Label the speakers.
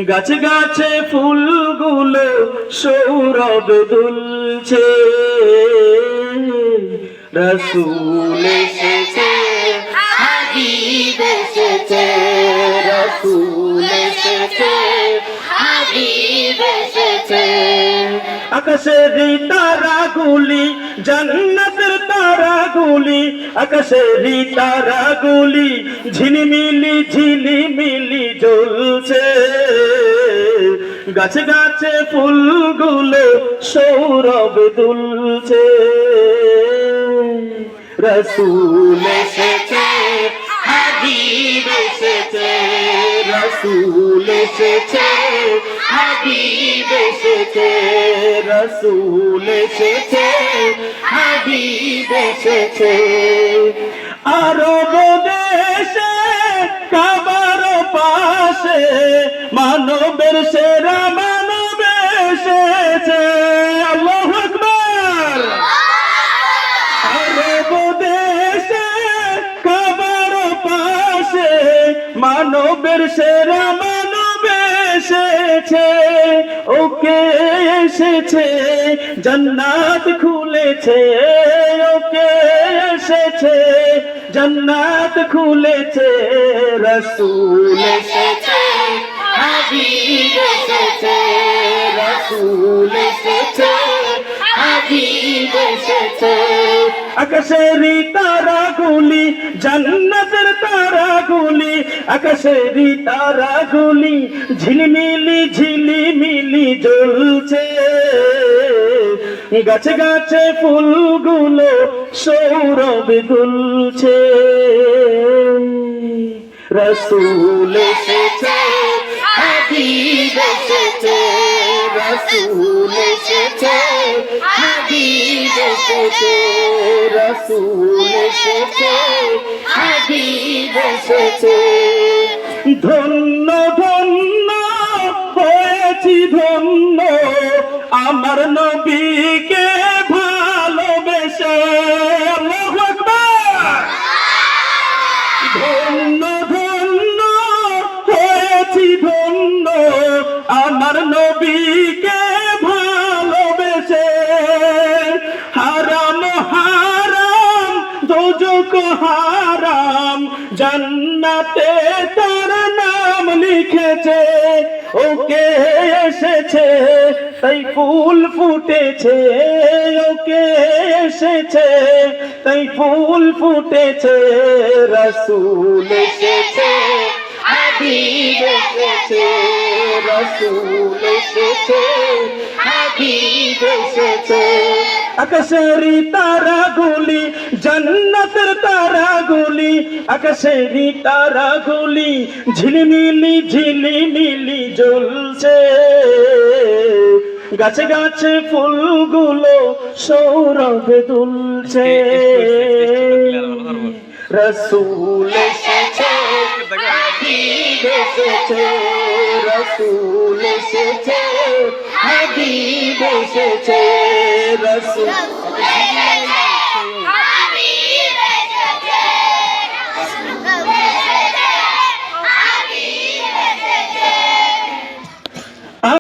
Speaker 1: গাছে গাছে ফুলগুলো সৌরভ দুলছে, রসুল এসেছে,
Speaker 2: হাবিব এসেছে, রসুল এসেছে, হাবিব এসেছে।
Speaker 1: আকাশের তারাগুলি জান্নাতের তারাগুলি, আকাশের তারাগুলি ঝিলিমিলি ঝিলিমিলি জ্বলছে, গাছে গাছে ফুলগুলো সৌরভ দুলছে, রসুল এসেছে,
Speaker 2: হাবিব এসেছে,
Speaker 1: রসুল এসেছে,
Speaker 2: হাবিব এসেছে,
Speaker 1: রসুল এসেছে,
Speaker 2: হাবিব এসেছে।
Speaker 1: আরব দেশে কাবার পাশে মানবের সেরা মানব এসেছে, আল্লাহু আকবার। আরব দেশে কাবার পাশে মানবের সেরা মানব এসেছে, ওকে এসেছে জান্নাত খুলেছে, ওকে এসেছে জান্নাত খুলেছে, রসুল
Speaker 2: এসেছে, হাবিব এসেছে, রসুল এসেছে, হাবিব এসেছে।
Speaker 1: আকাশের তারাগুলি জান্নাতের তারাগুলি, আকাশের তারাগুলি ঝিলিমিলি ঝিলিমিলি জ্বলছে, গাছে গাছে ফুলগুলো সৌরভ দুলছে, রসুল
Speaker 2: এসেছে, হাবিব এসেছে, রসুল এসেছে, হাবিব এসেছে,
Speaker 1: রসুল
Speaker 2: এসেছে, হাবিব এসেছে।
Speaker 1: ধন্য ধন্য হয়েছি ধন্য আমার নবীকে ভালোবেসে, আল্লাহু আকবার। ধন্য ধন্য হয়েছি ধন্য আমার নবীকে ভালোবেসে, হারাম হারাম দোজখ হারাম জান্নাতে তার নাম লিখেছে, ওকে এসেছে তাই ফুল ফুটেছে, ওকে এসেছে তাই ফুল ফুটেছে, রসুল
Speaker 2: এসেছে, হাবিব এসেছে, রসুল এসেছে, হাবিব এসেছে।
Speaker 1: আকাশের তারাগুলি জান্নাতের তারাগুলি, আকাশের তারাগুলি ঝিলিমিলি ঝিলিমিলি জ্বলছে, গাছে গাছে ফুলগুলো সৌরভ দুলছে, রসুল
Speaker 2: এসেছে, হাবিব এসেছে, রসুল এসেছে, হাবিব এসেছে,
Speaker 1: রসুল